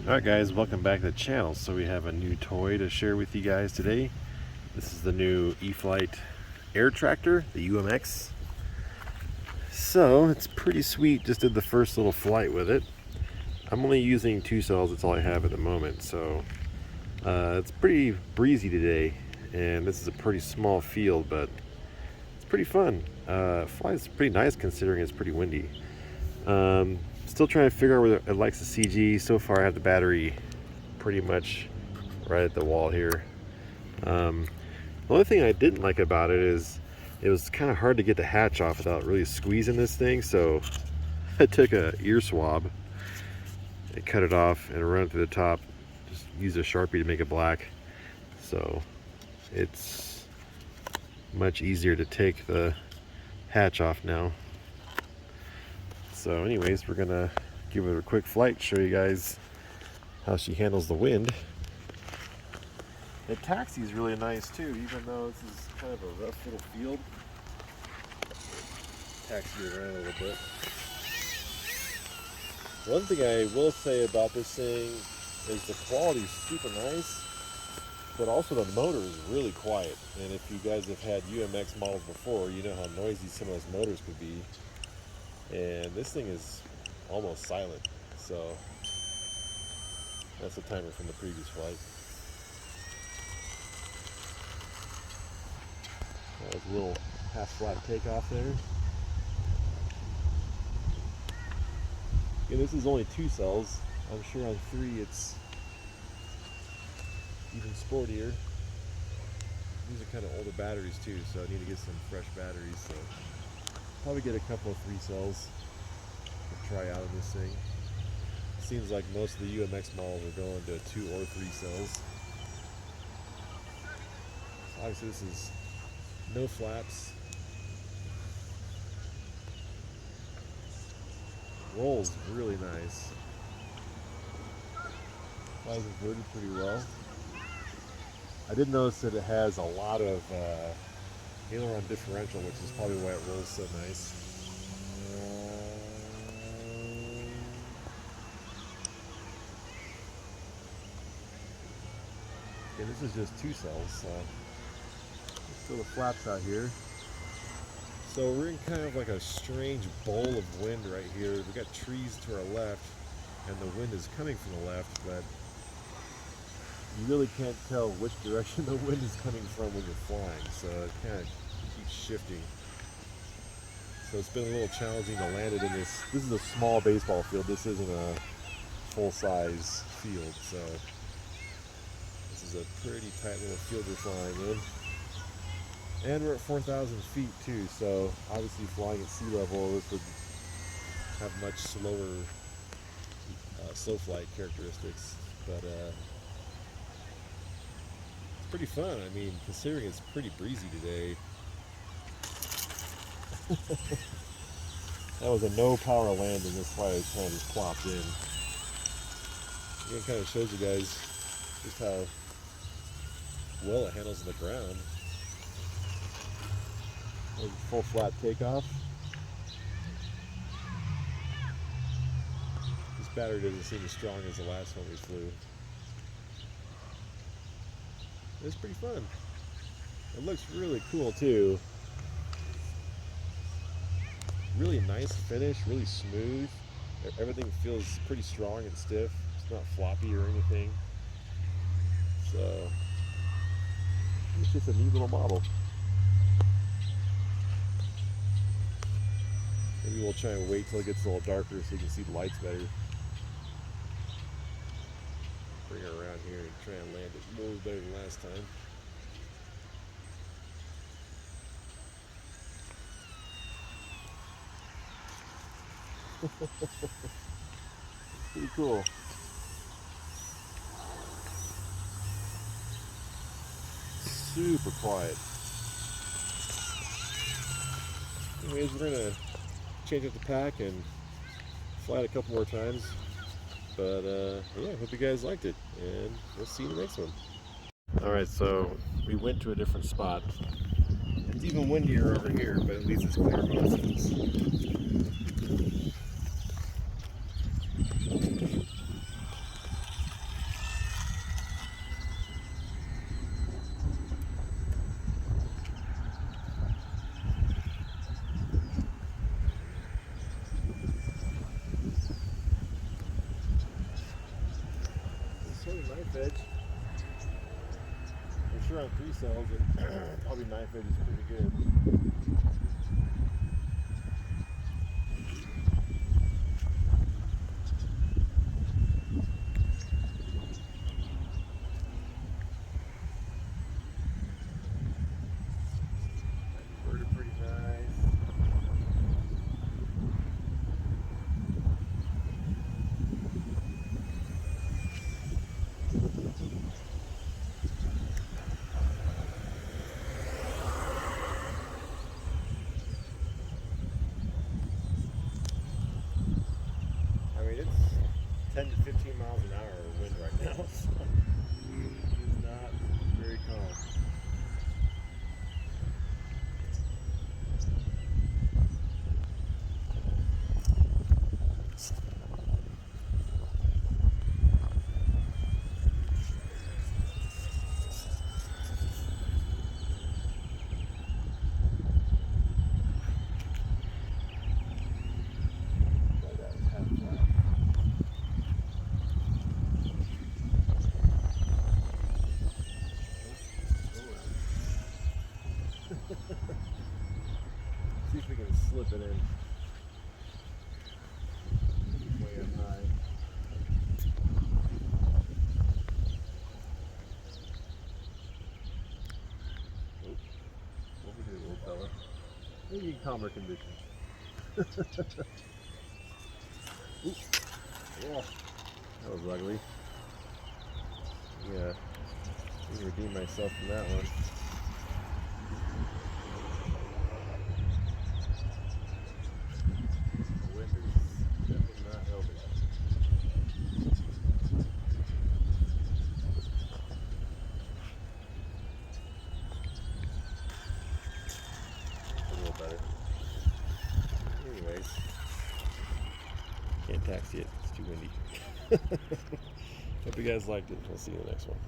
Alright guys, welcome back to the channel. So we have a new toy to share with you guys today. This is the new E-Flite air tractor, the UMX. So it's pretty sweet, just did the first little flight with it. I'm only using 2 cells, that's all I have at the moment. So it's pretty breezy today, and this is a pretty small field, but it's pretty fun. Flies pretty nice considering it's pretty windy. Still trying to figure out whether it likes the CG. So far I have the battery pretty much right at the wall here. The only thing I didn't like about it is it was kind of hard to get the hatch off without really squeezing this thing, so I took a ear swab and cut it off and run it through the top. Just used a Sharpie to make it black, so it's much easier to take the hatch off now. So anyways, we're gonna give it a quick flight, show you guys how she handles the wind. The taxi is really nice too, even though this is kind of a rough little field. Taxi around a little bit. One thing I will say about this thing is the quality is super nice, but also the motor is really quiet. And if you guys have had UMX models before, you know how noisy some of those motors could be. And this thing is almost silent, so that's the timer from the previous flight. That was a little half-flat takeoff there. Yeah, this is only 2 cells. I'm sure on 3 it's even sportier. These are kind of older batteries too, so I need to get some fresh batteries. So probably get a couple of 3 cells to try out in this thing. Seems like most of the UMX models are going to 2 or 3 cells. So obviously this is no flaps. Rolls really nice. Flies inverted pretty well. I did notice that it has a lot of aileron differential, which is probably why it rolls so nice. Okay, this is just 2 cells, so let's throw the flaps out here. So we're in kind of like a strange bowl of wind right here. We've got trees to our left, and the wind is coming from the left, but you really can't tell which direction the wind is coming from when you're flying, so it kind of keeps shifting. So it's been a little challenging to land it in this. This is a small baseball field. This isn't a full-size field, so this is a pretty tight little field we're flying in. And we're at 4,000 feet too, so obviously flying at sea level, this would have much slower slow flight characteristics, but it's pretty fun. I mean, considering it's pretty breezy today. That was a no power landing. This flight kind of just plopped in. Again, kind of shows you guys just how well it handles on the ground. Full flat takeoff. This battery doesn't seem as strong as the last one we flew. It's pretty fun. It looks really cool too. Really nice finish, really smooth. Everything feels pretty strong and stiff. It's not floppy or anything. So it's just a neat little model. Maybe we'll try and wait till it gets a little darker so you can see the lights better. Bring her around here and try and land it more better than last time. Pretty cool. Super quiet. Anyways, we're gonna change up the pack and fly it a couple more times. But yeah, hope you guys liked it, and we'll see you in the next one. Alright, so we went to a different spot. It's even windier over here, but at least it's clear most of this. knife edge. I'm sure on 3 cells, probably knife edge is pretty good. Pretty nice. I mean, it's 10 to 15 miles an hour wind right now, so it's not very calm. See if we can slip it in. Way up high. Oh, over here, little fella. Maybe in calmer conditions. Ooh. Oh, that was ugly. Yeah, I can redeem myself from that one. The wind is definitely not helping. A little better. Anyways, can't taxi it. It's too windy. Hope you guys liked it. We'll see you in the next one.